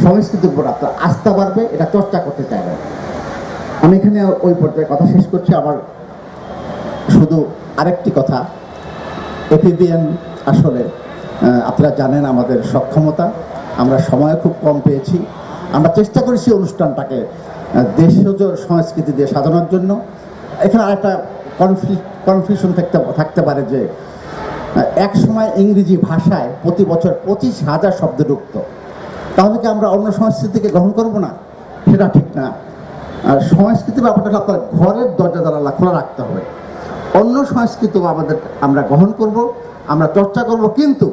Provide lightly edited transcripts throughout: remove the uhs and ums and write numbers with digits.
সংস্কৃতির উপর আপনার আস্থা বাড়বে, এটা চর্চা করতে চাইবেন। আমি এখানে ওই পর্যায়ে কথা শেষ করছি। আমার শুধু আরেকটি কথা, এপিবিএন আসলে আপনারা জানেন আমাদের সক্ষমতা, আমরা সময় খুব কম পেয়েছি। আমরা চেষ্টা করেছি অনুষ্ঠানটাকে দেশজ সংস্কৃতি দিয়ে সাজানোর জন্য। এখানে আরেকটা কনফিউশন থাকতে পারে যে এক সময় ইংরেজি ভাষায় প্রতি বছর 25,000 শব্দ ঢুকতো, তাহলে কি আমরা অন্য সংস্কৃতিকে গ্রহণ করব না? সেটা ঠিক না। আর সংস্কৃতি ব্যাপারটা আপনার ঘরের দরজা দ্বারা খোলা রাখতে হবে। অন্য সংস্কৃতি আমরা গ্রহণ করব, আমরা চর্চা করব, কিন্তু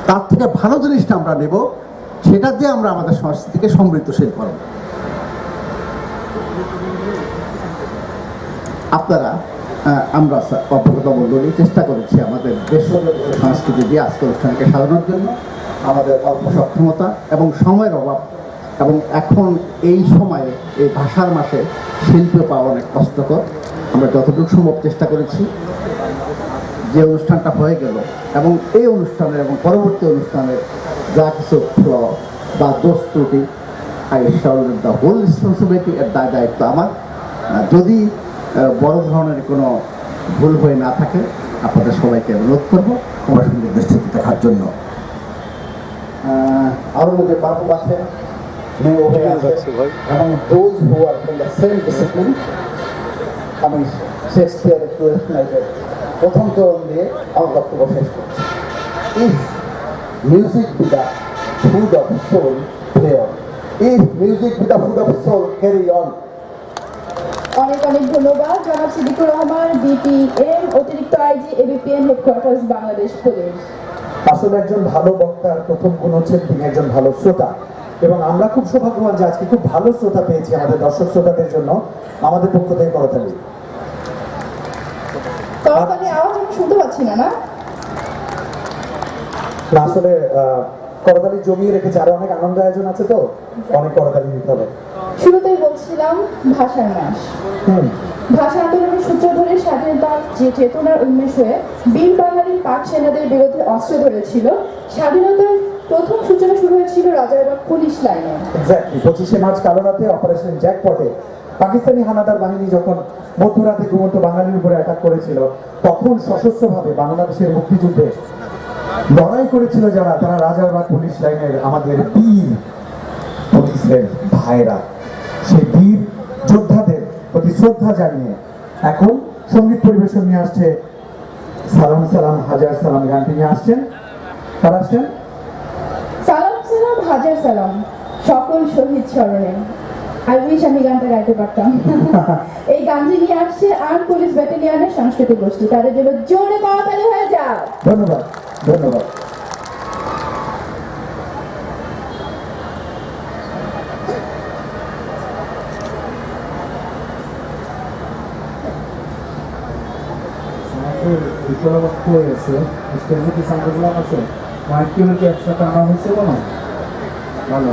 তার থেকে ভালো জিনিসটা আমরা নেব, সেটা দিয়ে আমরা আমাদের সংস্কৃতিকে সমৃদ্ধশীল করব। আপনারা আমরা অভ্যগত মণ্ডলী চেষ্টা করেছি আমাদের দেশের সংস্কৃতি দিয়ে আজকের অনুষ্ঠানকে সাজানোর জন্য। আমাদের অল্প সক্ষমতা এবং সময়ের অভাব, এবং এখন এই সময়ে এই ভাষার মাসে শিল্প পাওয়া অনেক কষ্টকর। আমরা যতটুকু সম্ভব চেষ্টা করেছি। যে অনুষ্ঠানটা হয়ে গেল এবং এই অনুষ্ঠানের এবং পরবর্তী অনুষ্ঠানের যা কিছু ফ্ল বা দোষ ত্রুটি, I shoulder the whole responsibility, এর দায়িত্ব আমার। যদি বড় ধরনের কোনো ভুল হয়ে না থাকে, আপনাদের সবাইকে অনুরোধ করবো আমার সঙ্গে দৃষ্টিতে দেখার জন্য। আরও যে বাবু আছে এবং those who are from the same discipline, আমি শেক্সপিয়ারের টুয়েলথ নাইটের প্রথম চরণ দিয়ে আমার বক্তব্য শেষ করছি। If music with the food of soul play on, if music with the food of soul carry on. অনেক অনেক ধন্যবাদ জনাব সিদ্দিকুর রহমান, বিপিএম অতিরিক্ত IG, ABPN headquarters, Bangladesh police. আসলে একজন ভালো বক্তার প্রথম গুণ হচ্ছে তিনি একজন ভালো শ্রোতা, এবং আমরা খুব সৌভাগ্যবান যে আজকে খুব ভালো শ্রোতা পেয়েছি। আমাদের দর্শক শ্রোতাদের জন্য আমাদের পক্ষ থেকে করতালি। করতালি আওয়াজ আমি শুনতে পাচ্ছি না। না আসলে করতালি জমিয়ে রেখেছে, আরো অনেক আনন্দ আয়োজন আছে, তো অনেক করতালি দিতে হবে। শুরুতেই বলছিলাম ভাষার মাস। ভাষা আন্দোলনের সূত্র ধরে স্বাধীনতার যে চেতনার উন্মেষ হয়ে বীর বাঙালি পাক সেনাদের বিরুদ্ধে অস্ত্র ধরেছিল, স্বাধীনতার প্রথম সূচনা শুরু হয়েছিল রাজারবাগ পুলিশ লাইনে। এক্স্যাক্টলি 25শে মার্চ কালো রাতে অপারেশন জ্যাকপটে পাকিস্তানি হানাদার বাহিনী যখন মধ্যরাতে ঘুমন্ত বাঙালির উপরে অ্যাটাক করেছিল, তখন সশস্ত্রভাবে বাংলাদেশের মুক্তিযুদ্ধে লড়াই করেছিল যারা, তারা রাজারবাগ পুলিশ লাইনের আমাদের বীর পুলিশের ভাইরা। সেই বীর যোদ্ধাদের প্রতি শ্রদ্ধা জানিয়ে এখন সঙ্গীত পরিবেশন নিয়ে আসছে সালাম সালাম হাজার সালাম গানটি নিয়ে আসছেন। কারা আসছেন? সালাম সালাম হাজার সালাম সকল শহীদ স্মরণে। আই উইশ আমি গানটা গাইতে পারতাম। এই গানটি নিয়ে আসছে আর্ম পুলিশ ব্যাটালিয়নের সাংস্কৃতিক গোষ্ঠী, তাদের জন্য জোরে করতালি হয়ে যাও। ধন্যবাদ, ধন্যবাদ। বিপ্লবক্ষ হয়েছে স্টেজে কি সামগ্রী আছে মাইক কি একসাথে আনা হয়েছে কোনো ভালো